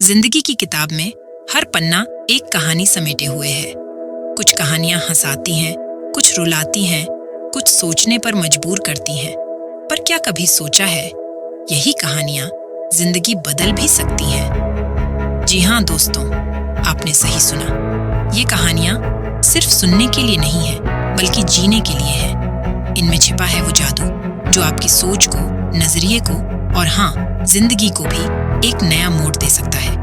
जिंदगी की किताब में हर पन्ना एक कहानी समेटे हुए है। कुछ कहानियां हंसाती हैं, कुछ रुलाती हैं, कुछ सोचने पर मजबूर करती हैं। पर क्या कभी सोचा है, यही कहानियां जिंदगी बदल भी सकती हैं? जी हाँ दोस्तों, आपने सही सुना। ये कहानियां सिर्फ सुनने के लिए नहीं है, बल्कि जीने के लिए है। इनमें छिपा है वो जादू जो आपकी सोच को, नजरिए को और हाँ, जिंदगी को भी एक नया मोड़ दे सकता है।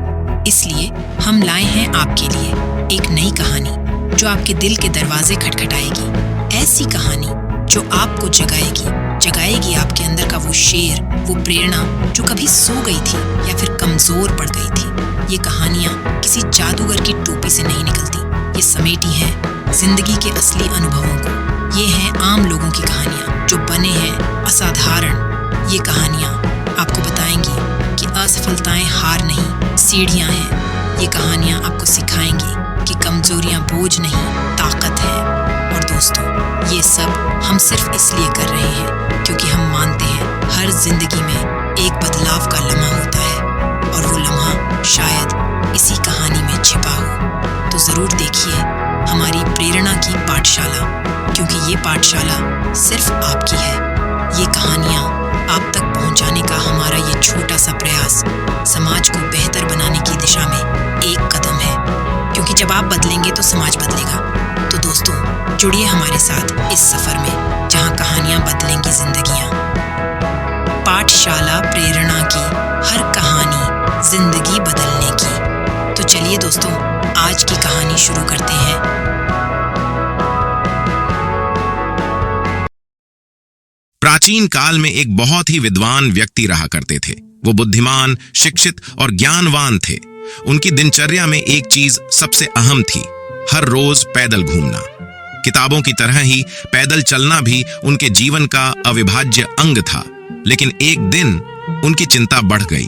इसलिए हम लाए हैं आपके लिए एक नई कहानी जो आपके दिल के दरवाजे खटखटाएगी। ऐसी कहानी जो आपको जगाएगी आपके अंदर का वो शेर, वो प्रेरणा जो कभी सो गई थी या फिर कमजोर पड़ गई थी। ये कहानियां किसी जादूगर की टोपी से नहीं निकलती। ये समेटी हैं जिंदगी के असली अनुभवों को। ये हैं आम लोगों की कहानियां जो बने हैं असाधारण। ये कहानियां आपको बताएंगी कि असफलताएं हार नहीं, सीढ़ियां हैं। ये कहानियां आपको सिखाएंगी कि कमजोरियां बोझ नहीं, ताकत है। और दोस्तों, ये सब हम सिर्फ इसलिए कर रहे हैं क्योंकि हम मानते हैं हर जिंदगी में एक बदलाव का लम्हा होता है और वो लम्हा शायद इसी कहानी में छिपा हो। तो जरूर देखिए हमारी प्रेरणा की पाठशाला, क्योंकि ये पाठशाला सिर्फ आपकी है। ये कहानियां आप तक पहुंचाने का हमारा ये छोटा सा प्रयास समाज को बेहतर बनाने की दिशा में एक कदम है, क्योंकि जब आप बदलेंगे तो समाज बदलेगा। तो दोस्तों, जुड़िए हमारे साथ इस सफर में जहां कहानियां बदलेंगी जिंदगियां। पाठशाला प्रेरणा की हर कहानी जिंदगी बदलने की। तो चलिए दोस्तों, आज की कहानी शुरू करते हैं। प्राचीन काल में एक बहुत ही विद्वान व्यक्ति रहा करते थे। वो बुद्धिमान, शिक्षित और ज्ञानवान थे। उनकी दिनचर्या में एक चीज सबसे अहम थी, हर रोज पैदल घूमना। किताबों की तरह ही पैदल चलना भी उनके जीवन का अविभाज्य अंग था। लेकिन एक दिन उनकी चिंता बढ़ गई।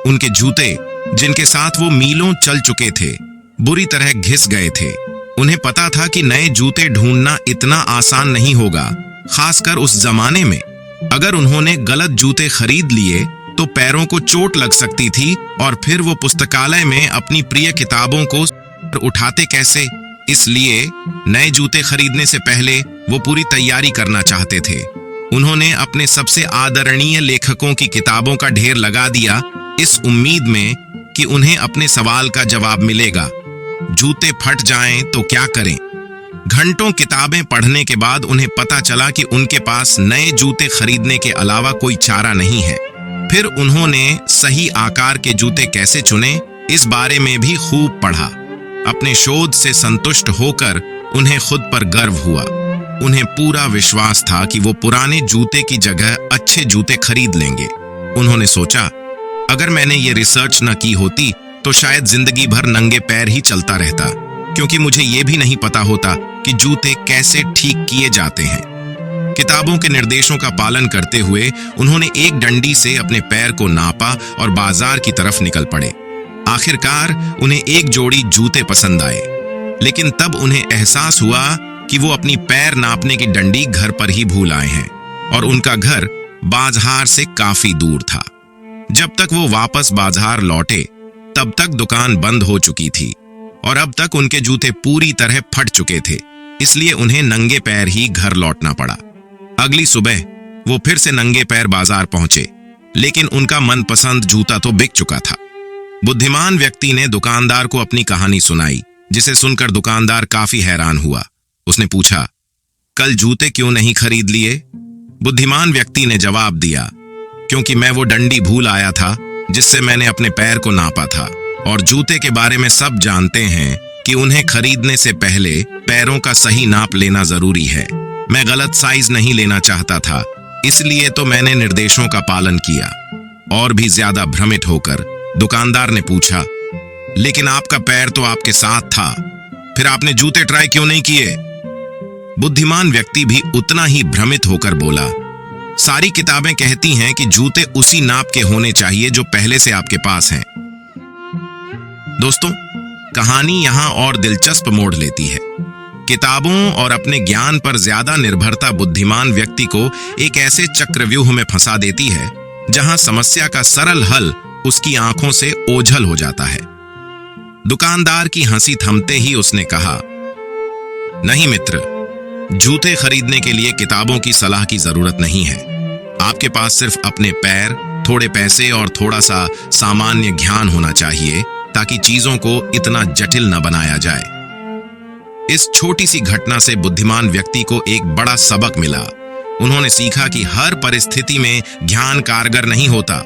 उनके जूते, जिनके साथ वो मीलों चल चुके थे, बुरी तरह घिस गए थे। उन्हें पता था कि नए जूते ढूंढना इतना आसान नहीं होगा, खासकर उस जमाने में। अगर उन्होंने गलत जूते खरीद लिए तो पैरों को चोट लग सकती थी और फिर वो पुस्तकालय में अपनी प्रिय किताबों को उठाते कैसे। इसलिए नए जूते खरीदने से पहले वो पूरी तैयारी करना चाहते थे। उन्होंने अपने सबसे आदरणीय लेखकों की किताबों का ढेर लगा दिया, इस उम्मीद में कि उन्हें अपने सवाल का जवाब मिलेगा। जूते फट जाएं तो क्या करें? घंटों किताबें पढ़ने के बाद उन्हें पता चला कि उनके पास नए जूते खरीदने के अलावा कोई चारा नहीं है। फिर उन्होंने सही आकार के जूते कैसे चुने, इस बारे में भी खूब पढ़ा। अपने शोध से संतुष्ट होकर उन्हें खुद पर गर्व हुआ। उन्हें पूरा विश्वास था कि वो पुराने जूते की जगह अच्छे जूते खरीद लेंगे। उन्होंने सोचा, अगर मैंने ये रिसर्च न की होती तो शायद जिंदगी भर नंगे पैर ही चलता रहता, क्योंकि मुझे ये भी नहीं पता होता कि जूते कैसे ठीक किए जाते हैं। किताबों के निर्देशों का पालन करते हुए उन्होंने एक डंडी से अपने पैर को नापा और बाजार की तरफ निकल पड़े। आखिरकार उन्हें एक जोड़ी जूते पसंद आए, लेकिन तब उन्हें एहसास हुआ कि वो अपनी पैर नापने की डंडी घर पर ही भूल आए हैं और उनका घर बाजार से काफी दूर था। जब तक वो वापस बाजार लौटे तब तक दुकान बंद हो चुकी थी और अब तक उनके जूते पूरी तरह फट चुके थे। इसलिए उन्हें नंगे पैर ही घर लौटना पड़ा। अगली सुबह वो फिर से नंगे पैर बाजार पहुंचे, लेकिन उनका मनपसंद जूता तो बिक चुका था। बुद्धिमान व्यक्ति ने दुकानदार को अपनी कहानी सुनाई, जिसे सुनकर दुकानदार काफी हैरान हुआ। उसने पूछा, कल जूते क्यों नहीं खरीद लिए? बुद्धिमान व्यक्ति ने जवाब दिया, क्योंकि मैं वो डंडी भूल आया था जिससे मैंने अपने पैर को नापा था, और जूते के बारे में सब जानते हैं कि उन्हें खरीदने से पहले पैरों का सही नाप लेना जरूरी है। मैं गलत साइज नहीं लेना चाहता था, इसलिए तो मैंने निर्देशों का पालन किया। और भी ज्यादा भ्रमित होकर दुकानदार ने पूछा, लेकिन आपका पैर तो आपके साथ था, फिर आपने जूते ट्राई क्यों नहीं किए? बुद्धिमान व्यक्ति भी उतना ही भ्रमित होकर बोला, सारी किताबें कहती हैं कि जूते उसी नाप के होने चाहिए जो पहले से आपके पास हैं। दोस्तों, कहानी यहां और दिलचस्प मोड़ लेती है। किताबों और अपने ज्ञान पर ज्यादा निर्भरता बुद्धिमान व्यक्ति को एक ऐसे चक्रव्यूह में फंसा देती है जहां समस्या का सरल हल उसकी आंखों से ओझल हो जाता है। दुकानदार की हंसी थमते ही उसने कहा, नहीं मित्र, जूते खरीदने के लिए किताबों की सलाह की जरूरत नहीं है। आपके पास सिर्फ अपने पैर, थोड़े पैसे और थोड़ा सा सामान्य ज्ञान होना चाहिए ताकि चीजों को इतना जटिल न बनाया जाए। इस छोटी सी घटना से बुद्धिमान व्यक्ति को एक बड़ा सबक मिला। उन्होंने सीखा कि हर परिस्थिति में ज्ञान कारगर नहीं होता।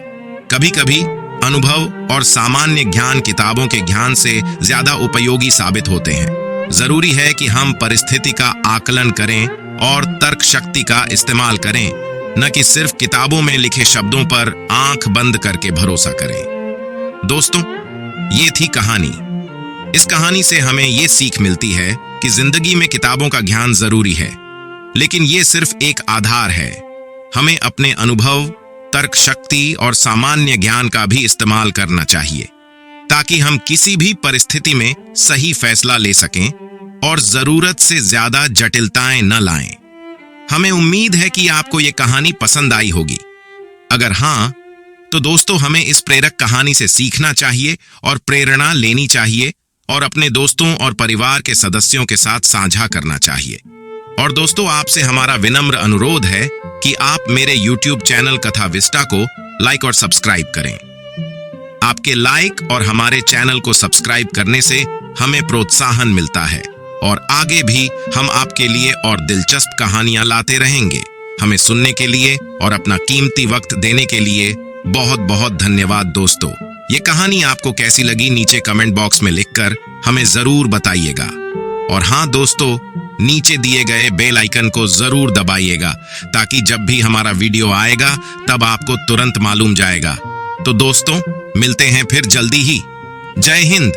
कभी कभी अनुभव और सामान्य ज्ञान किताबों के ज्ञान से ज्यादा उपयोगी साबित होते हैं। जरूरी है कि हम परिस्थिति का आकलन करें और तर्क शक्ति का इस्तेमाल करें, न कि सिर्फ किताबों में लिखे शब्दों पर आंख बंद करके भरोसा करें। दोस्तों, ये थी कहानी। इस कहानी से हमें ये सीख मिलती है कि जिंदगी में किताबों का ज्ञान जरूरी है, लेकिन ये सिर्फ एक आधार है। हमें अपने अनुभव, तर्क शक्ति और सामान्य ज्ञान का भी इस्तेमाल करना चाहिए ताकि हम किसी भी परिस्थिति में सही फैसला ले सकें और जरूरत से ज्यादा जटिलताएं न लाएं। हमें उम्मीद है कि आपको ये कहानी पसंद आई होगी। अगर हाँ, तो दोस्तों हमें इस प्रेरक कहानी से सीखना चाहिए और प्रेरणा लेनी चाहिए और अपने दोस्तों और परिवार के सदस्यों के साथ साझा करना चाहिए। और दोस्तों, आपसे हमारा विनम्र अनुरोध है कि आप मेरे YouTube चैनल कथा विस्टा को लाइक और सब्सक्राइब करें। आपके लाइक और हमारे चैनल को सब्सक्राइब करने से हमें प्रोत्साहन मिलता है और आगे भी हम आपके लिए और दिलचस्प कहानियां लाते रहेंगे। हमें सुनने के लिए और अपना कीमती वक्त देने के लिए बहुत बहुत धन्यवाद दोस्तों। ये कहानी आपको कैसी लगी नीचे कमेंट बॉक्स में लिखकर हमें जरूर बताइएगा। और हाँ दोस्तों, नीचे दिए गए बेल आइकन को जरूर दबाइएगा ताकि जब भी हमारा वीडियो आएगा तब आपको तुरंत मालूम जाएगा। तो दोस्तों, मिलते हैं फिर जल्दी ही। जय हिंद।